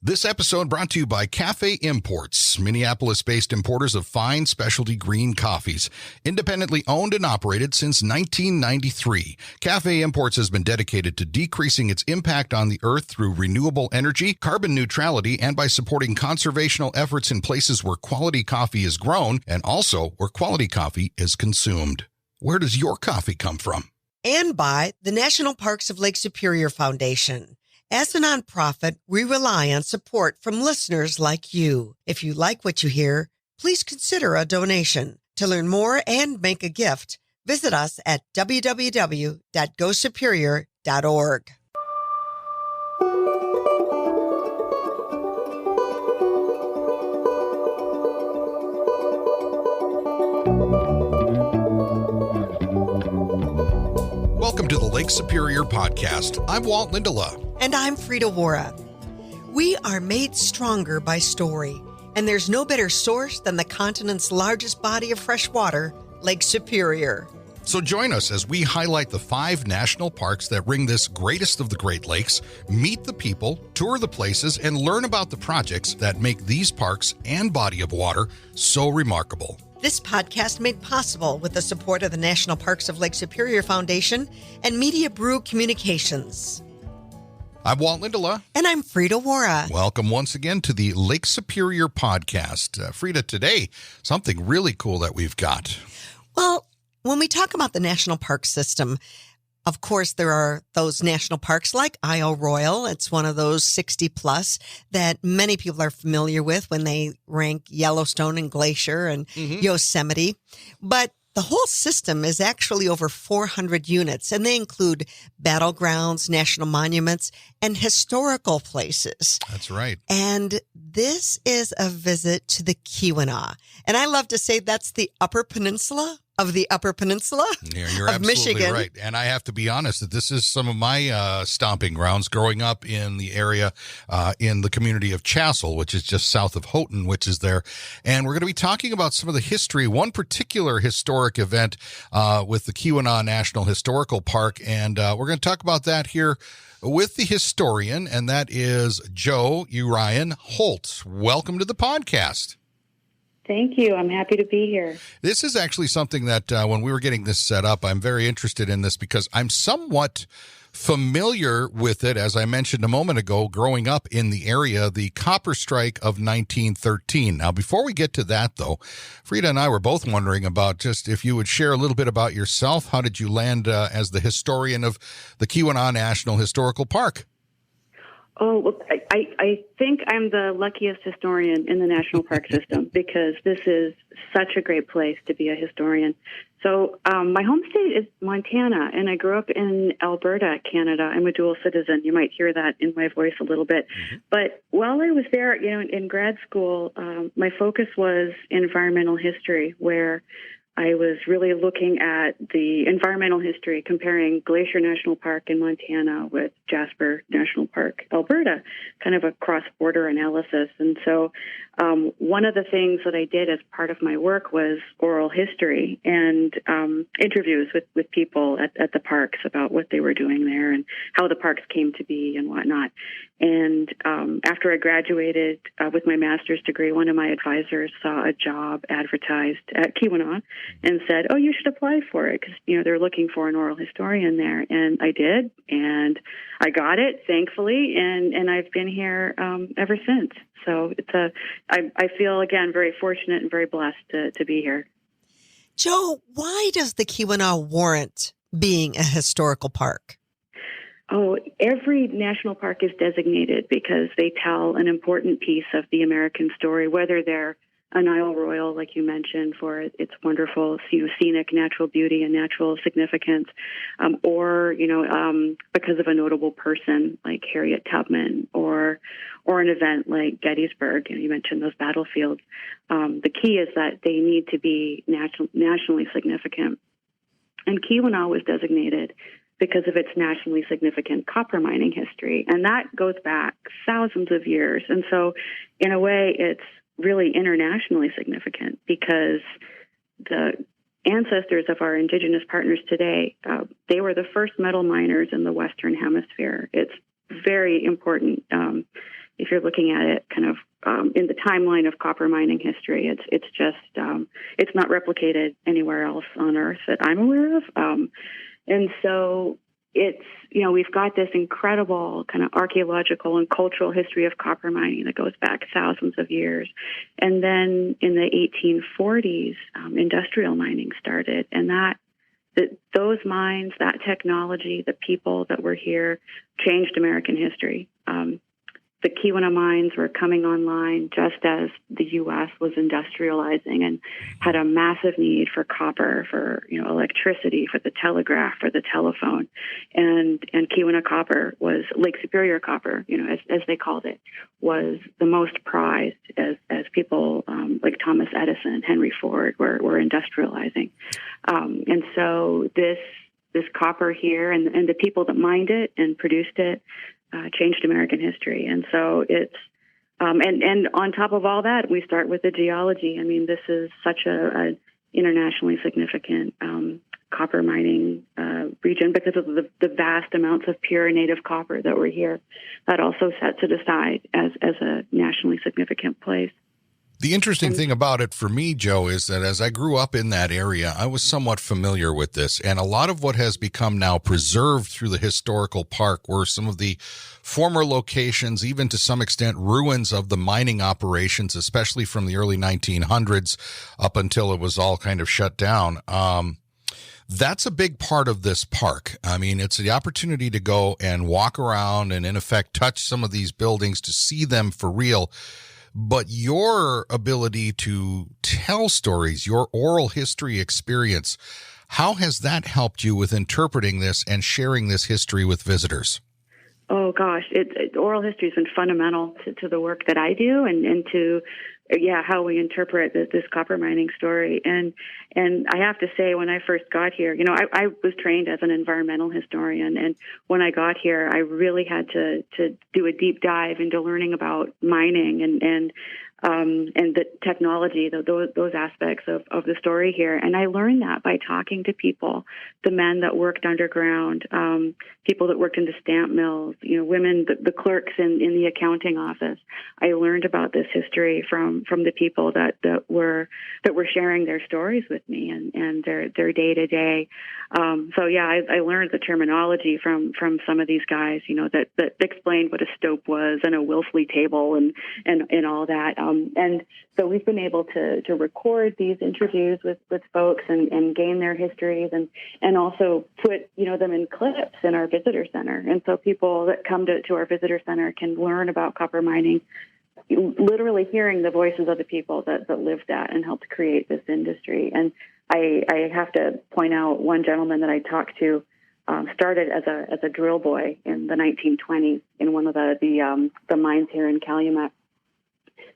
This episode brought to you by Cafe Imports, Minneapolis-based importers of fine specialty green coffees. Independently owned and operated since 1993, Cafe Imports has been dedicated to decreasing its impact on the earth through renewable energy, carbon neutrality, and by supporting conservational efforts in places where quality coffee is grown and also where quality coffee is consumed. Where does your coffee come from? And by the National Parks of Lake Superior Foundation. As a nonprofit, we rely on support from listeners like you. If you like what you hear, please consider a donation. To learn more and make a gift, visit us at www.gosuperior.org. Welcome to the Lake Superior Podcast. I'm Walt Lindala. And I'm Frida Waara. We are made stronger by story, and there's no better source than the continent's largest body of fresh water, Lake Superior. So join us as we highlight the 5 national parks that ring this greatest of the Great Lakes, meet the people, tour the places, and learn about the projects that make these parks and body of water so remarkable. This podcast made possible with the support of the National Parks of Lake Superior Foundation and Media Brew Communications. I'm Walt Lindala. And I'm Frida Waara. Welcome once again to the Lake Superior Podcast. Frida, today, something really cool that we've got. Well, when we talk about the national park system, of course, there are those national parks like Isle Royale. It's one of those 60 plus that many people are familiar with when they rank Yellowstone and Glacier and Yosemite. But the whole system is actually over 400 units, and they include battlegrounds, national monuments, and historical places. That's right. And this is a visit to the Keweenaw. And I love to say that's the Upper Peninsula of the Upper Peninsula You're of absolutely Michigan. Right. And I have to be honest that this is some of my stomping grounds growing up in the area, in the community of Chassell, which is just south of Houghton, which is there. And we're going to be talking about some of the history, one particular historic event with the Keweenaw National Historical Park. And we're going to talk about that here with the historian, and that is Jo Holt. Welcome to the podcast. Thank you. I'm happy to be here. This is actually something that when we were getting this set up, I'm very interested in this because I'm somewhat familiar with it, as I mentioned a moment ago, growing up in the area, the copper strike of 1913. Now, before we get to that, though, Frida and I were both wondering about just if you would share a little bit about yourself. How did you land as the historian of the Keweenaw National Historical Park? Oh, well, I think I'm the luckiest historian in the national park system because this is such a great place to be a historian. So my home state is Montana, and I grew up in Alberta, Canada. I'm a dual citizen. You might hear that in my voice a little bit. But while I was there, in grad school, my focus was environmental history, where I was really looking at the environmental history, comparing Glacier National Park in Montana with Jasper National Park, Alberta, kind of a cross-border analysis. And so one of the things that I did as part of my work was oral history and interviews with people at the parks about what they were doing there and how the parks came to be and whatnot. And after I graduated with my master's degree, one of my advisors saw a job advertised at Keweenaw and said, "Oh, you should apply for it because they're looking for an oral historian there." And I did, and I got it, thankfully, and I've been here ever since. So I feel again very fortunate and very blessed to be here. Jo, why does the Keweenaw warrant being a historical park? Oh, every national park is designated because they tell an important piece of the American story, whether they're an Isle Royale, like you mentioned, for its wonderful, scenic natural beauty and natural significance, or because of a notable person like Harriet Tubman, or an event like Gettysburg. You mentioned those battlefields. The key is that they need to be nationally significant. And Keweenaw was designated because of its nationally significant copper mining history. And that goes back thousands of years. And so, in a way, it's really internationally significant because the ancestors of our indigenous partners today, they were the first metal miners in the Western Hemisphere. It's very important if you're looking at it kind of in the timeline of copper mining history, it's just it's not replicated anywhere else on Earth that I'm aware of. And so it's, we've got this incredible kind of archaeological and cultural history of copper mining that goes back thousands of years. And then in the 1840s, industrial mining started, and those mines, that technology, the people that were here changed American history. The Keweenaw mines were coming online just as the U.S. was industrializing and had a massive need for copper, for electricity, for the telegraph, for the telephone, and Keweenaw copper was Lake Superior copper, as they called it, was the most prized as people like Thomas Edison, Henry Ford were industrializing, and so this copper here and the people that mined it and produced it changed American history. And so it's, and on top of all that, we start with the geology. I mean, this is such a internationally significant copper mining region because of the vast amounts of pure native copper that were here. That also sets it aside as a nationally significant place. The interesting thing about it for me, Jo, is that as I grew up in that area, I was somewhat familiar with this. And a lot of what has become now preserved through the historical park were some of the former locations, even to some extent ruins of the mining operations, especially from the early 1900s up until it was all kind of shut down. That's a big part of this park. I mean, it's the opportunity to go and walk around and, in effect, touch some of these buildings to see them for real. But your ability to tell stories, your oral history experience, how has that helped you with interpreting this and sharing this history with visitors? Oh, gosh, oral history has been fundamental to the work that I do and to, how we interpret this copper mining story. And I have to say, when I first got here, I was trained as an environmental historian. And when I got here, I really had to do a deep dive into learning about mining and the technology, those aspects of the story here. And I learned that by talking to people, the men that worked underground, people that worked in the stamp mills, women, the clerks in the accounting office. I learned about this history from the people that were sharing their stories with me and their day to day. I learned the terminology from some of these guys, that explained what a stope was and a Wilsley table and all that. And so we've been able to record these interviews with folks and gain their histories and also put, them in clips in our visitor center. And so people that come to our visitor center can learn about copper mining, literally hearing the voices of the people that lived that and helped create this industry. And I have to point out one gentleman that I talked to started as a drill boy in the 1920s in one of the mines here in Calumet.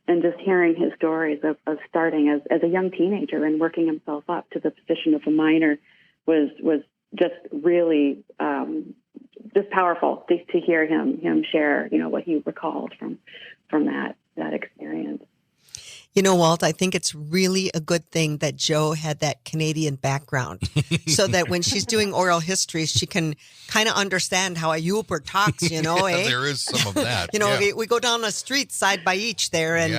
And just hearing his stories of starting as a young teenager and working himself up to the position of a miner was just really just powerful to hear him share, what he recalled from that experience. Walt, I think it's really a good thing that Jo had that Canadian background so that when she's doing oral history, she can kind of understand how a Yooper talks, eh? There is some of that. We go down the street side by each there. And,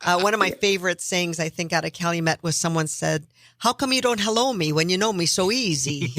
one of my favorite sayings, I think, out of Calumet was someone said, "How come you don't hello me when you know me so easy?"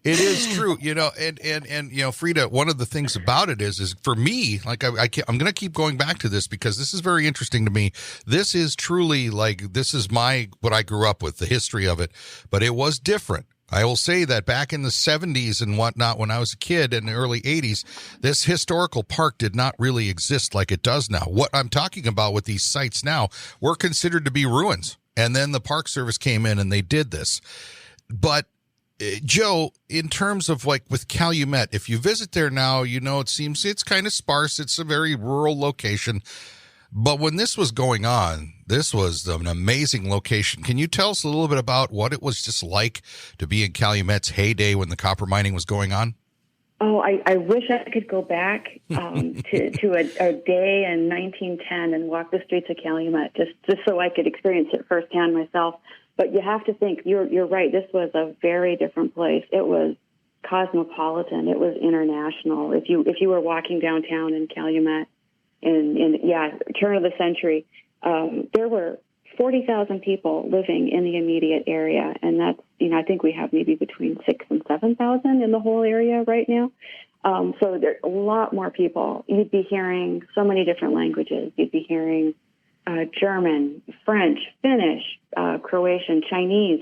It is true, and Frida, one of the things about it is for me, like I'm going to keep going back to this because this is very interesting to me. This is truly this is what I grew up with, the history of it, but it was different. I will say that back in the 70s and whatnot, when I was a kid in the early 80s, this historical park did not really exist like it does now. What I'm talking about with these sites now were considered to be ruins. And then the Park Service came in and they did this. But Jo, in terms of with Calumet, if you visit there now, it seems it's kind of sparse. It's a very rural location. But when this was going on, this was an amazing location. Can you tell us a little bit about what it was just like to be in Calumet's heyday when the copper mining was going on? Oh, I wish I could go back to a day in 1910 and walk the streets of Calumet just so I could experience it firsthand myself. But you have to think, you're right, this was a very different place. It was cosmopolitan. It was international. If you were walking downtown in Calumet turn of the century, there were 40,000 people living in the immediate area, and that's, I think we have maybe between 6,000 and 7,000 in the whole area right now. So there's a lot more people. You'd be hearing so many different languages. You'd be hearing German, French, Finnish, Croatian, Chinese,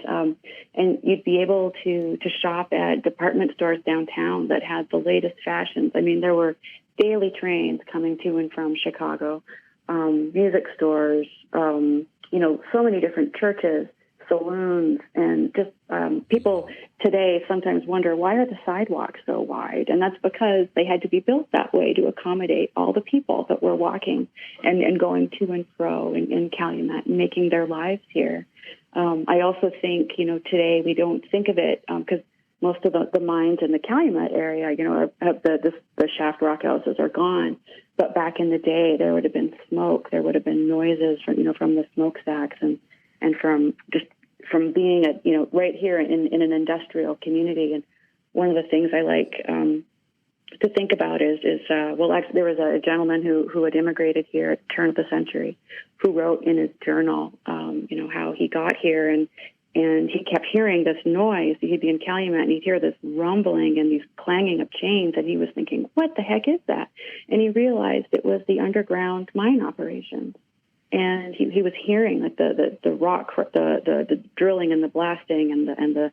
and you'd be able to shop at department stores downtown that had the latest fashions. I mean, there were daily trains coming to and from Chicago, music stores, so many different churches, saloons, and just people today sometimes wonder, why are the sidewalks so wide? And that's because they had to be built that way to accommodate all the people that were walking and going to and fro in Calumet and making their lives here. I also think, today we don't think of it because most of the mines in the Calumet area, the shaft rock houses are gone. But back in the day, there would have been smoke. There would have been noises from the smokestacks and from being right here in an industrial community. And one of the things I like to think about is there was a gentleman who had immigrated here at the turn of the century, who wrote in his journal, how he got here, and he kept hearing this noise. He'd be in Calumet and he'd hear this rumbling and these clanging of chains, and he was thinking, what the heck is that? And he realized it was the underground mine operations. And he was hearing like the rock, the drilling and the blasting and the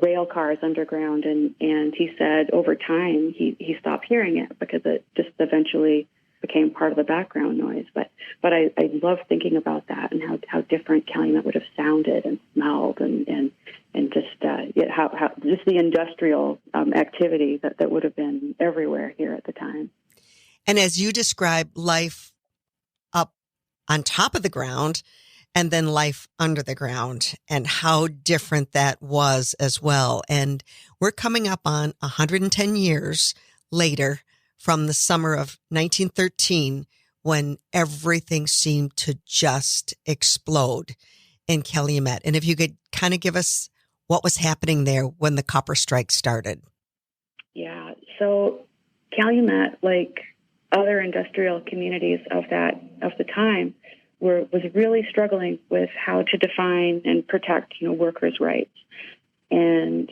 rail cars underground. And he said over time he stopped hearing it because it just eventually became part of the background noise. But I love thinking about that and how different Calumet would have sounded and smelled and just how just the industrial activity that would have been everywhere here at the time. And as you describe life up on top of the ground and then life under the ground and how different that was as well. And we're coming up on 110 years later from the summer of 1913 when everything seemed to just explode in Calumet. And if you could kind of give us what was happening there when the copper strike started. Yeah, so Calumet, like other industrial communities of the time, was really struggling with how to define and protect workers' rights, and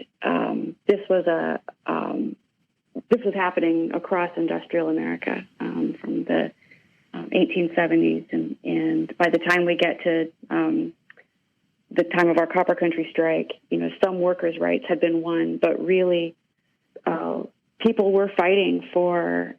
this was happening across industrial America from the 1870s, and by the time we get to the time of our Copper Country strike, some workers' rights had been won, but really people were fighting for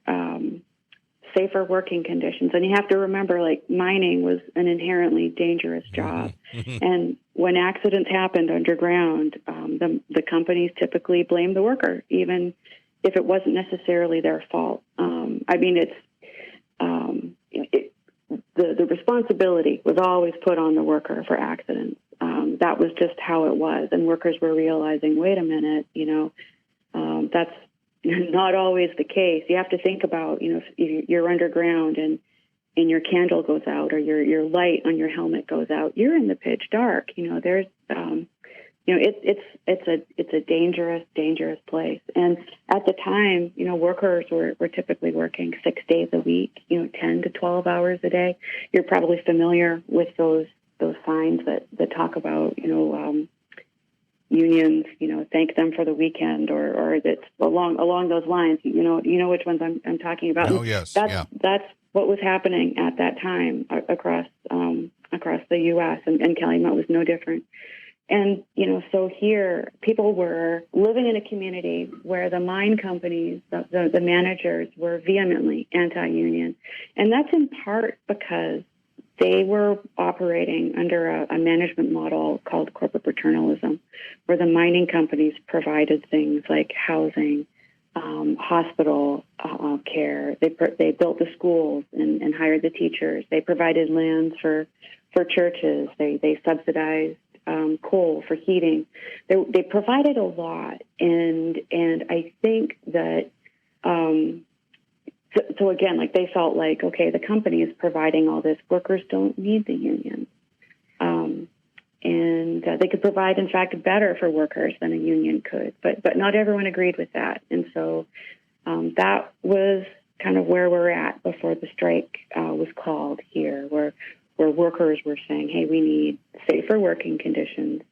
safer working conditions. And you have to remember, like, mining was an inherently dangerous job. And when accidents happened underground, the companies typically blamed the worker, even if it wasn't necessarily their fault. The responsibility was always put on the worker for accidents. That was just how it was. And workers were realizing, wait a minute, that's not always the case. You have to think about, if you're underground and your candle goes out or your light on your helmet goes out, you're in the pitch dark. There's, it's a dangerous place. And at the time, workers were typically working 6 days a week, 10 to 12 hours a day. You're probably familiar with those signs that talk about, unions, thank them for the weekend, or that's along those lines. You know which ones I'm talking about. Oh yes, that's what was happening at that time across the U.S. and Calumet was no different. And so here people were living in a community where the mine companies, the managers, were vehemently anti-union, and that's in part because they were operating under a management model called corporate paternalism, where the mining companies provided things like housing, hospital care. They built the schools and hired the teachers. They provided lands for churches. They subsidized coal for heating. They provided a lot, and I think that. So again, like, they felt like, okay, the company is providing all this. Workers don't need the union. And and they could provide, in fact, better for workers than a union could. But not everyone agreed with that, and so that was kind of where we're at before the strike was called here, where workers were saying, hey, we need safer working conditions.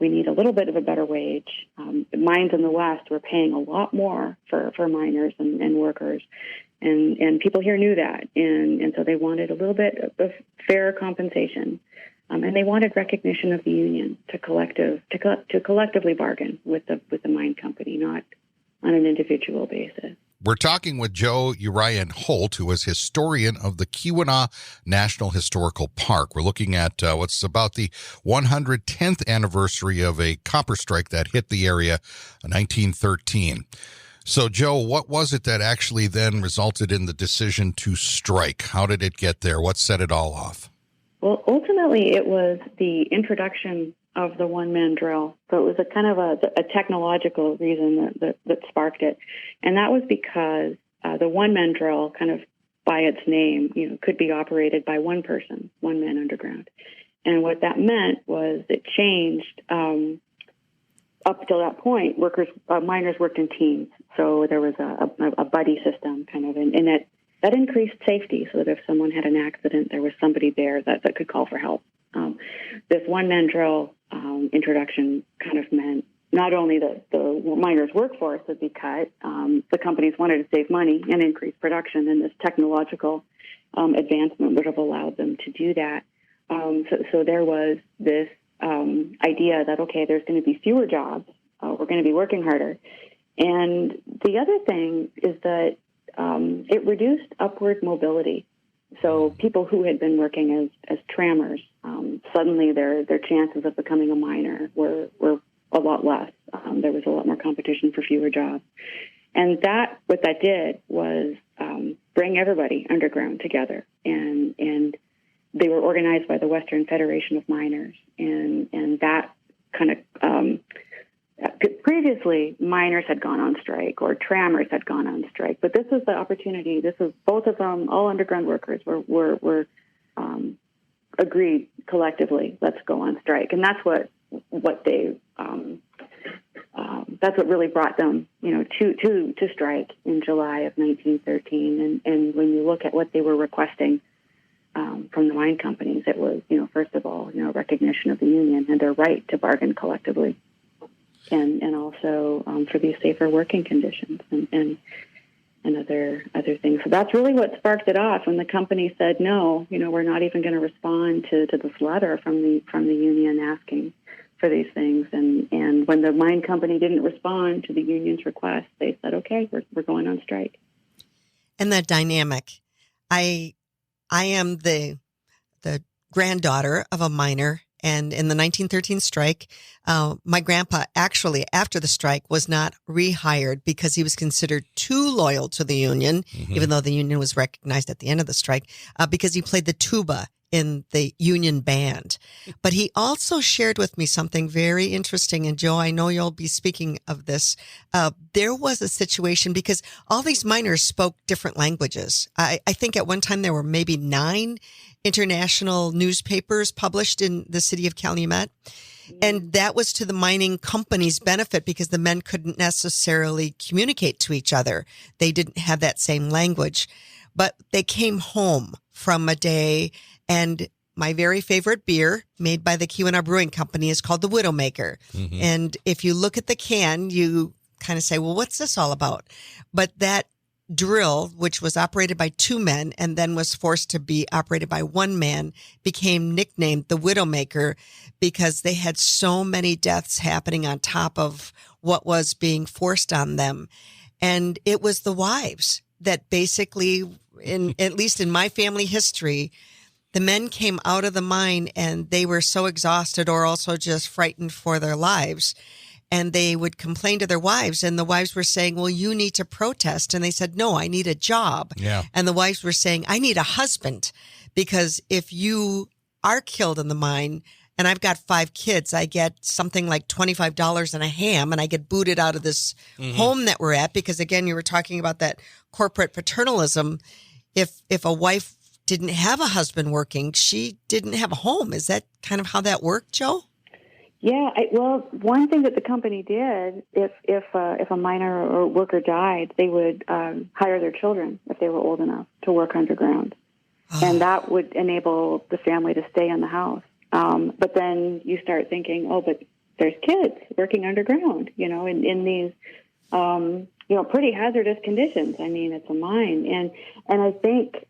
We need a little bit of a better wage. The mines in the West were paying a lot more for miners and workers, and people here knew that, and so they wanted a little bit of fair compensation, and they wanted recognition of the union to collectively bargain with the mine company, not on an individual basis. We're talking with Jo Holt, who is historian of the Keweenaw National Historical Park. We're looking at what's about the 110th anniversary of a copper strike that hit the area in 1913. So, Jo, what was it that actually then resulted in the decision to strike? How did it get there? What set it all off? Well, ultimately, it was the introduction of the one-man drill. So it was a kind of a technological reason that sparked it. And that was because the one-man drill, kind of by its name, could be operated by one person, one man underground. And what that meant was it changed. Up till that point, miners worked in teams. So there was a buddy system kind of, and that increased safety so that if someone had an accident, there was somebody there that could call for help. This one-man drill introduction kind of meant not only that the miners' workforce would be cut, the companies wanted to save money and increase production, and this technological advancement would have allowed them to do that. So there was this idea that, okay, there's going to be fewer jobs, we're going to be working harder. And the other thing is that it reduced upward mobility. So people who had been working as trammers, suddenly their chances of becoming a miner were a lot less. There was a lot more competition for fewer jobs. And what that did was bring everybody underground together. And they were organized by the Western Federation of Miners. And that kind of, previously, miners had gone on strike or trammers had gone on strike. But this was the opportunity. This was both of them, all underground workers were agreed collectively, let's go on strike. And that's what they that's what really brought them, to strike in July of 1913. And when you look at what they were requesting from the mine companies, it was, first of all, recognition of the union and their right to bargain collectively, and also for these safer working conditions and other things. So that's really what sparked it off. When the company said, no, we're not even going to respond to this letter from the union asking for these things. And when the mine company didn't respond to the union's request, they said, okay, we're going on strike. And that dynamic, I am the granddaughter of a miner. And in the 1913 strike, my grandpa actually, after the strike, was not rehired because he was considered too loyal to the union, even though the union was recognized at the end of the strike, because he played the tuba in the union band. But he also shared with me something very interesting. And Jo, I know you'll be speaking of this. There was a situation because all these miners spoke different languages. I think at one time there were maybe 9 international newspapers published in the city of Calumet. And that was to the mining company's benefit because the men couldn't necessarily communicate to each other. They didn't have that same language. But they came home from a day, and my very favorite beer made by the Keweenaw Brewing Company is called the Widowmaker. And if you look at the can, you kind of say, well, what's this all about? But that drill, which was operated by 2 men and then was forced to be operated by 1 man, became nicknamed the Widowmaker because they had so many deaths happening on top of what was being forced on them. And it was the wives that basically, at least in my family history, the men came out of the mine and they were so exhausted or also just frightened for their lives. And they would complain to their wives, and the wives were saying, well, you need to protest. And they said, no, I need a job. Yeah. And the wives were saying, I need a husband, because if you are killed in the mine and I've got 5 kids, I get something like $25 and a ham, and I get booted out of this home that we're at. Because again, you were talking about that corporate paternalism. If a wife didn't have a husband working, she didn't have a home. Is that kind of how that worked, Jo? Yeah, well, one thing that the company did, if a miner or worker died, they would hire their children if they were old enough to work underground, and that would enable the family to stay in the house. But then you start thinking, oh, but there's kids working underground, in these pretty hazardous conditions. I mean, it's a mine, and I think.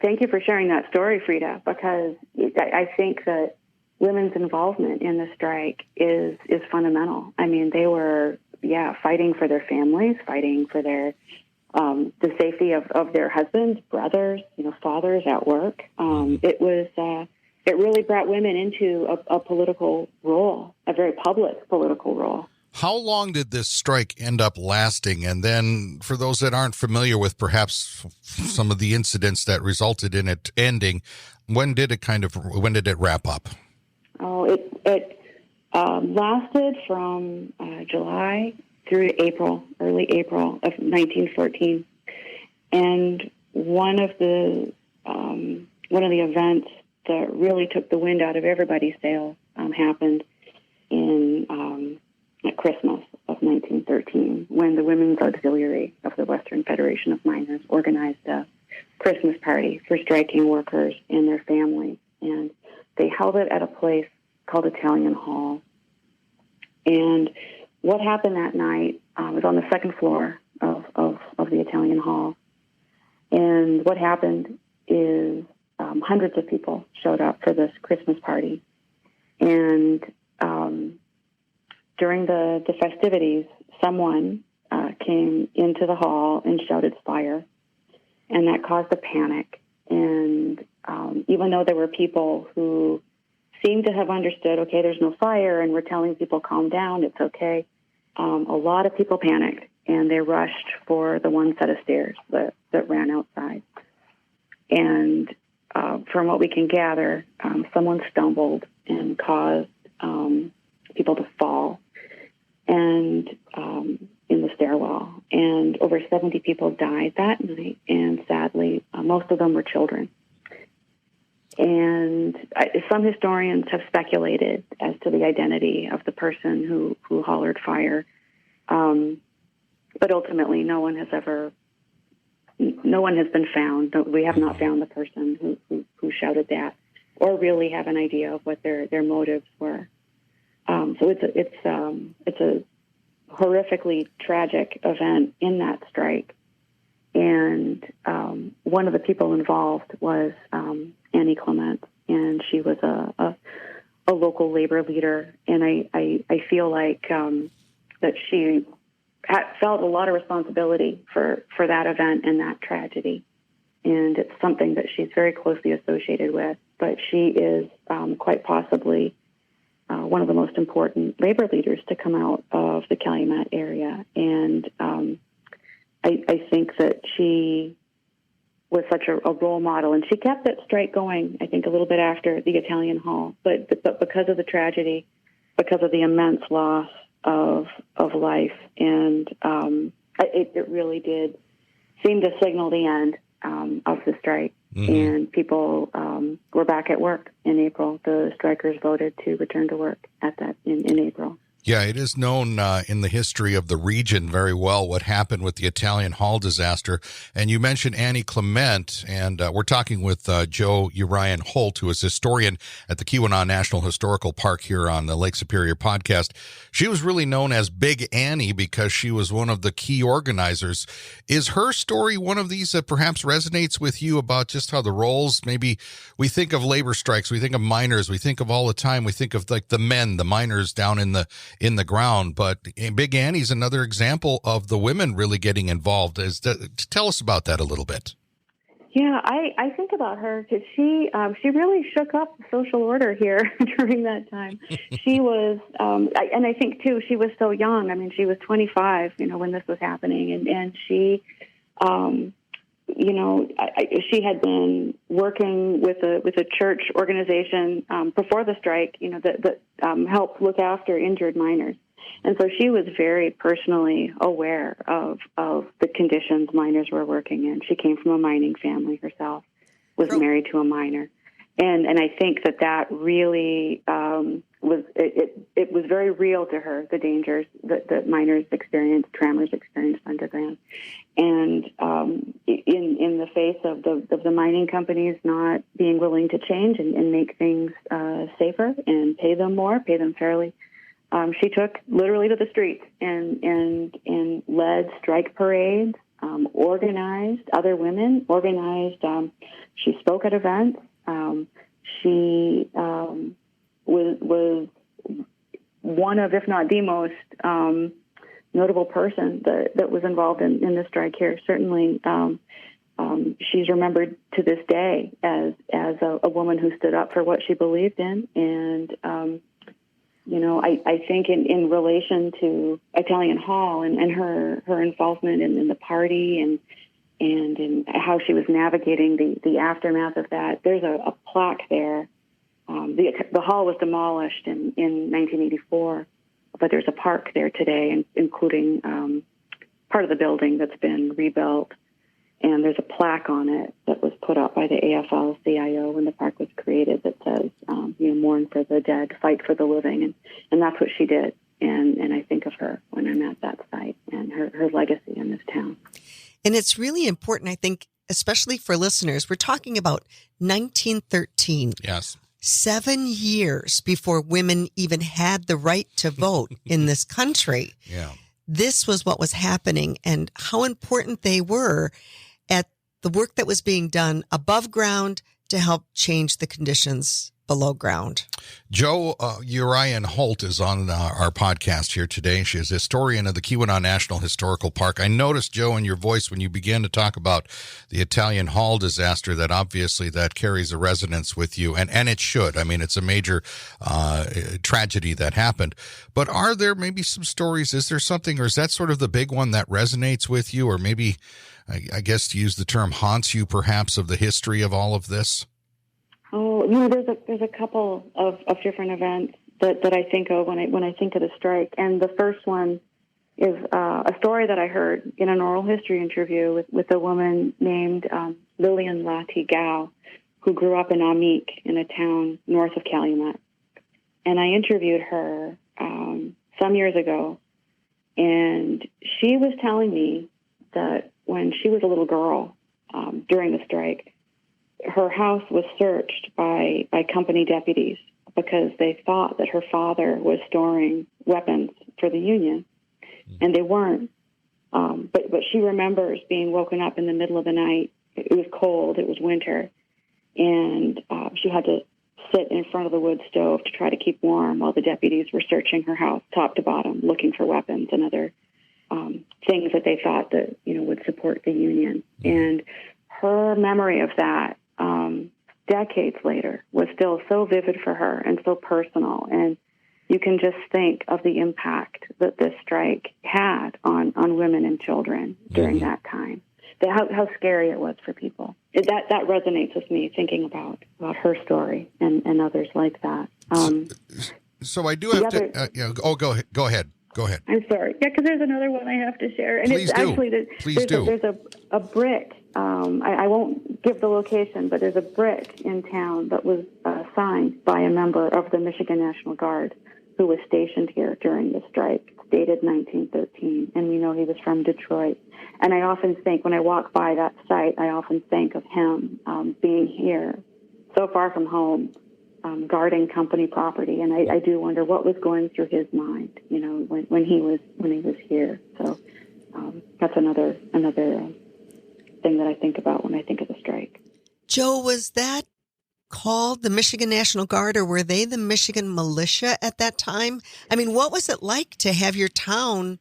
Thank you for sharing that story, Frida, because I think that women's involvement in the strike is fundamental. I mean, they were, fighting for their families, fighting for their the safety of their husbands, brothers, fathers at work. It really brought women into a political role, a very public political role. How long did this strike end up lasting? And then for those that aren't familiar with perhaps some of the incidents that resulted in it ending, when did it wrap up? Oh, it lasted from July through early April of 1914. And one of the events that really took the wind out of everybody's sails happened at Christmas of 1913, when the Women's Auxiliary of the Western Federation of Miners organized a Christmas party for striking workers and their families. And they held it at a place called Italian Hall. And what happened that night was on the second floor of the Italian Hall. And what happened is hundreds of people showed up for this Christmas party. And during the festivities, someone came into the hall and shouted fire, and that caused a panic. And even though there were people who seemed to have understood, okay, there's no fire, and we're telling people, calm down, it's okay, a lot of people panicked, and they rushed for the one set of stairs that ran outside. And from what we can gather, someone stumbled and caused people to fall and in the stairwell. And over 70 people died that night, and sadly, most of them were children. And some historians have speculated as to the identity of the person who hollered fire, but ultimately no one has been found. We have not found the person who shouted that, or really have an idea of what their motives were. So it's a horrifically tragic event in that strike. And one of the people involved was Annie Clement, and she was a local labor leader. And I feel like that she felt a lot of responsibility for that event and that tragedy. And it's something that she's very closely associated with. But she is quite possibly one of the most important labor leaders to come out of the Calumet area. And I think that she was such a role model, and she kept that strike going, I think, a little bit after the Italian Hall. But because of the tragedy, because of the immense loss of life, and it really did seem to signal the end of the strike. Mm-hmm. And people were back at work in April. The strikers voted to return to work in April. Yeah, it is known in the history of the region very well what happened with the Italian Hall disaster. And you mentioned Annie Clement, and we're talking with Jo Holt, who is historian at the Keweenaw National Historical Park here on the Lake Superior podcast. She was really known as Big Annie because she was one of the key organizers. Is her story one of these that perhaps resonates with you about just how the roles, maybe we think of labor strikes, we think of miners, we think of all the time, we think of like the miners down in the ground, but Big Annie's another example of the women really getting involved. Tell us about that a little bit. Yeah, I think about her because she really shook up the social order here during that time. She was, and I think too, she was so young. I mean, she was 25, when this was happening, and she, she had been working with a church organization before the strike, that helped look after injured miners. And so she was very personally aware of the conditions miners were working in. She came from a mining family herself, was married to a miner. And I think that really it was very real to her, the dangers that miners experienced, trammers experienced underground. And in the face of the mining companies not being willing to change and make things safer and pay them more, pay them fairly, she took literally to the streets and led strike parades, organized other women, she spoke at events. She was one of, if not the most notable person that was involved in the strike here. Certainly, she's remembered to this day as a woman who stood up for what she believed in. And, I think in relation to Italian Hall and her involvement in the party and in how she was navigating the aftermath of that, there's a plaque there. The hall was demolished in 1984, but there's a park there today, including part of the building that's been rebuilt. And there's a plaque on it that was put up by the AFL-CIO when the park was created that says, mourn for the dead, fight for the living. And that's what she did. And I think of her when I'm at that site and her legacy in this town. And it's really important, I think, especially for listeners. We're talking about 1913. Yes. 7 years before women even had the right to vote in this country. Yeah. This was what was happening and how important they were at the work that was being done above ground to help change the conditions below ground. Jo Holt is on our podcast here today. She is a historian of the Keweenaw National Historical Park. I noticed, Jo, in your voice when you began to talk about the Italian Hall disaster, that obviously that carries a resonance with you, and it should. I mean, it's a major tragedy that happened. But are there maybe some stories? Is there something, or is that sort of the big one that resonates with you, or maybe, I guess to use the term, haunts you perhaps, of the history of all of this? Oh, there's a couple of different events that I think of when I think of the strike. And the first one is a story that I heard in an oral history interview with a woman named Lillian Lati Gao, who grew up in Amique, in a town north of Calumet. And I interviewed her some years ago, and she was telling me that when she was a little girl during the strike, her house was searched by company deputies because they thought that her father was storing weapons for the Union, and they weren't. But she remembers being woken up in the middle of the night. It was cold. It was winter, and she had to sit in front of the wood stove to try to keep warm while the deputies were searching her house top to bottom, looking for weapons and other things that they thought that would support the Union. And her memory of that, decades later, was still so vivid for her and so personal. And you can just think of the impact that this strike had on women and children during that time. How scary it was for people. That resonates with me, thinking about her story and others like that. So I do have to. Go ahead. I'm sorry. Yeah, because there's another one I have to share, and Please it's do. actually there's a brick. I won't give the location, but there's a brick in town that was signed by a member of the Michigan National Guard who was stationed here during the strike. It's dated 1913, and we know he was from Detroit. And I often think, when I walk by that site, I often think of him being here, so far from home, guarding company property. And I do wonder what was going through his mind, when he was here. So that's another thing that I think about when I think of the strike. Jo, was that called the Michigan National Guard, or were they the Michigan militia at that time? I mean, what was it like to have your town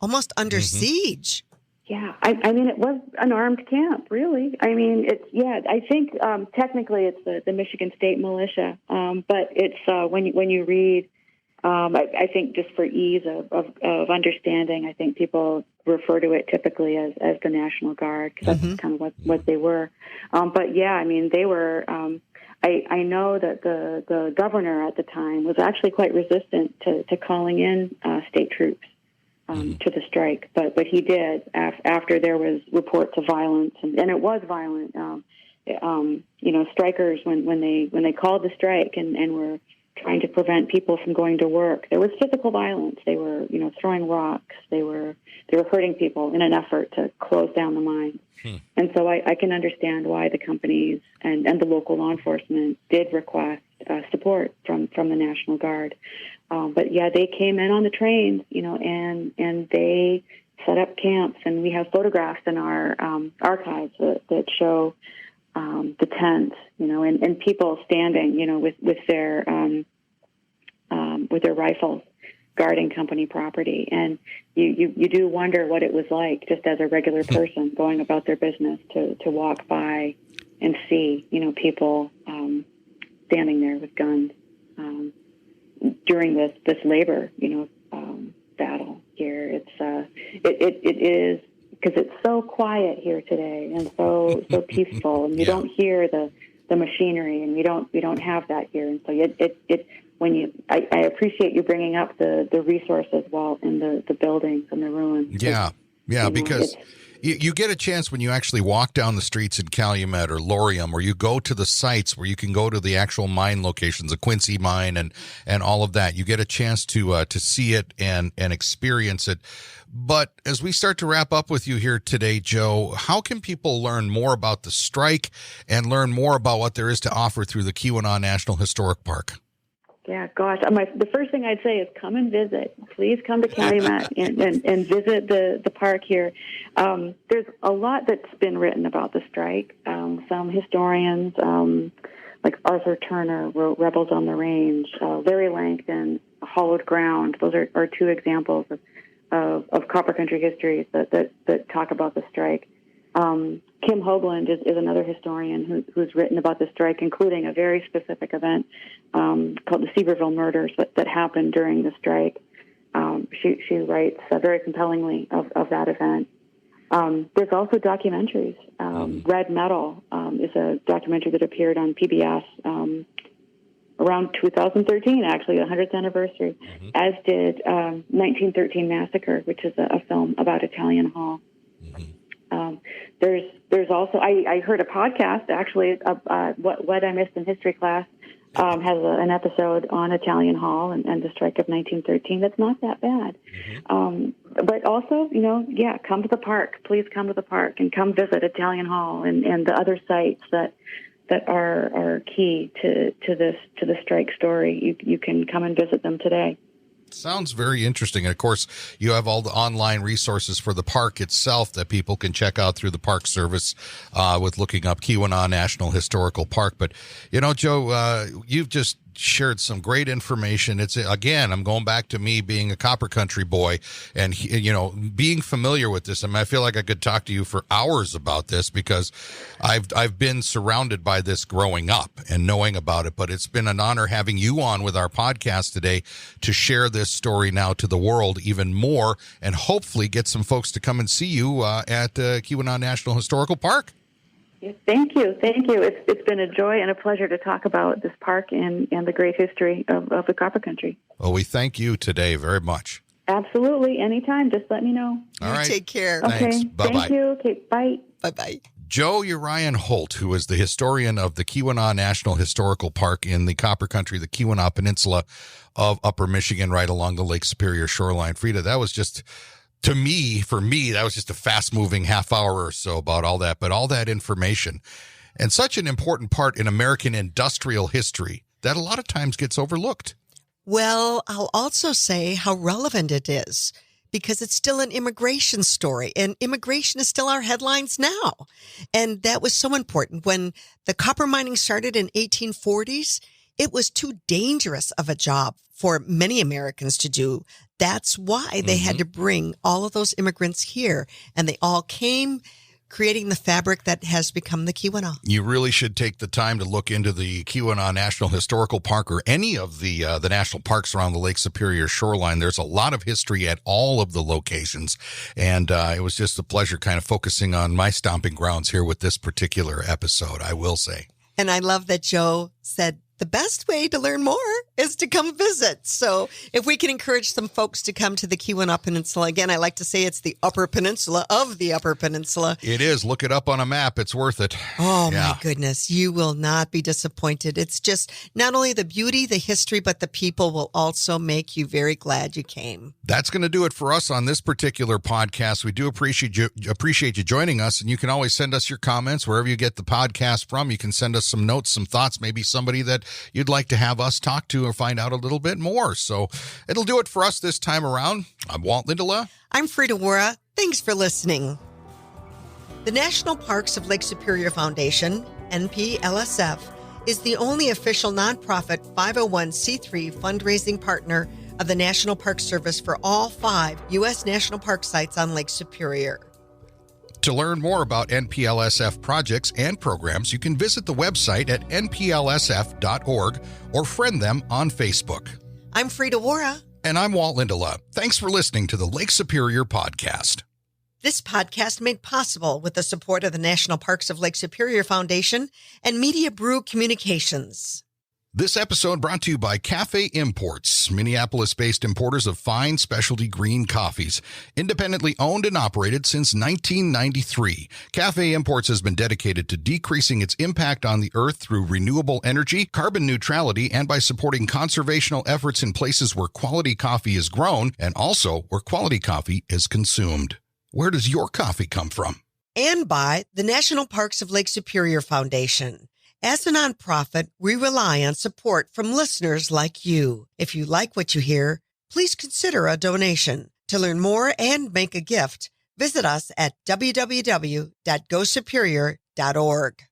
almost under siege? Yeah, I mean, it was an armed camp, really. I mean, I think technically it's the Michigan State Militia, but it's when you read, I think just for ease of understanding, I think people refer to it typically as the National Guard, because that's kind of what they were. But yeah, I mean, they were. I know that the governor at the time was actually quite resistant to calling in state troops to the strike, but he did after there was reports of violence, and it was violent. Strikers when they called the strike and were trying to prevent people from going to work. There was physical violence. They were, throwing rocks. They were hurting people in an effort to close down the mines. And so I can understand why the companies and the local law enforcement did request support from the National Guard. But yeah, they came in on the trains, and they set up camps. And we have photographs in our archives that show the tents, and people standing, with their rifles guarding company property. And you do wonder what it was like just as a regular person going about their business to walk by and see, people standing there with guns during this labor, battle here. It is, because it's so quiet here today and so peaceful, and you don't hear the machinery, and we don't have that here. And so I appreciate you bringing up the resources, Walt, and the buildings and the ruins. Yeah, because you get a chance when you actually walk down the streets in Calumet or Laurium, or you go to the sites where you can go to the actual mine locations, the Quincy mine and all of that. You get a chance to see it and experience it. But as we start to wrap up with you here today, Jo, how can people learn more about the strike and learn more about what there is to offer through the Keweenaw National Historic Park? Yeah, gosh, the first thing I'd say is come and visit. Please come to Calumet and visit the park here. There's a lot that's been written about the strike. Some historians, like Arthur Turner, wrote Rebels on the Range. Larry Langdon, Hollowed Ground. Those are two examples of copper country histories that talk about the strike. Kim Hoagland is another historian who's written about the strike, including a very specific event called the Seaverville Murders that happened during the strike. She writes very compellingly of that event. There's also documentaries. Red Metal is a documentary that appeared on PBS around 2013, actually, the 100th anniversary, as did 1913 Massacre, which is a film about Italian Hall. There's also, I heard a podcast, actually, What I Missed in History Class has an episode on Italian Hall and the strike of 1913. That's not that bad. But also, come to the park. Please come to the park and come visit Italian Hall and the other sites that are key to the strike story. You can come and visit them today. Sounds very interesting. And of course, you have all the online resources for the park itself that people can check out through the Park Service with looking up Keweenaw National Historical Park. But, Jo, you've just shared some great information. It's, again, I'm going back to me being a copper country boy and, being familiar with this. I feel like I could talk to you for hours about this because I've been surrounded by this growing up and knowing about it. But it's been an honor having you on with our podcast today to share this story now to the world even more and hopefully get some folks to come and see you at Keweenaw National Historical Park. Thank you. It's been a joy and a pleasure to talk about this park and the great history of the copper country. Well, we thank you today very much. Absolutely. Anytime. Just let me know. All right. Take care. Okay. Thanks. Bye-bye. Thank you. Okay. Bye. Bye-bye. Jo Holt, who is the historian of the Keweenaw National Historical Park in the copper country, the Keweenaw Peninsula of Upper Michigan, right along the Lake Superior shoreline. Frida, that was just... for me, that was just a fast-moving half hour or so about all that, but all that information and such an important part in American industrial history that a lot of times gets overlooked. Well, I'll also say how relevant it is because it's still an immigration story, and immigration is still our headlines now. And that was so important. When the copper mining started in 1840s, it was too dangerous of a job for many Americans to do. That's why they had to bring all of those immigrants here, and they all came, creating the fabric that has become the Keweenaw. You really should take the time to look into the Keweenaw National Historical Park or any of the national parks around the Lake Superior shoreline. There's a lot of history at all of the locations, and it was just a pleasure kind of focusing on my stomping grounds here with this particular episode, I will say. And I love that Jo said the best way to learn more is to come visit. So if we can encourage some folks to come to the Keweenaw Peninsula, again, I like to say it's the Upper Peninsula of the Upper Peninsula. It is. Look it up on a map. It's worth it. Oh, my goodness. You will not be disappointed. It's just not only the beauty, the history, but the people will also make you very glad you came. That's going to do it for us on this particular podcast. We do appreciate you joining us, and you can always send us your comments wherever you get the podcast from. You can send us some notes, some thoughts, maybe somebody that you'd like to have us talk to or find out a little bit more. So it'll do it for us this time around. I'm Walt Lindala. I'm Frida Waara. Thanks for listening. The National Parks of Lake Superior Foundation, NPLSF, is the only official nonprofit 501c3 fundraising partner of the National Park Service for all 5 U.S. national park sites on Lake Superior. To learn more about NPLSF projects and programs, you can visit the website at nplsf.org or friend them on Facebook. I'm Frida Waara. And I'm Walt Lindala. Thanks for listening to the Lake Superior Podcast. This podcast made possible with the support of the National Parks of Lake Superior Foundation and Media Brew Communications. This episode brought to you by Cafe Imports, Minneapolis-based importers of fine specialty green coffees. Independently owned and operated since 1993, Cafe Imports has been dedicated to decreasing its impact on the earth through renewable energy, carbon neutrality, and by supporting conservational efforts in places where quality coffee is grown and also where quality coffee is consumed. Where does your coffee come from? And by the National Parks of Lake Superior Foundation. As a nonprofit, we rely on support from listeners like you. If you like what you hear, please consider a donation. To learn more and make a gift, visit us at www.gosuperior.org.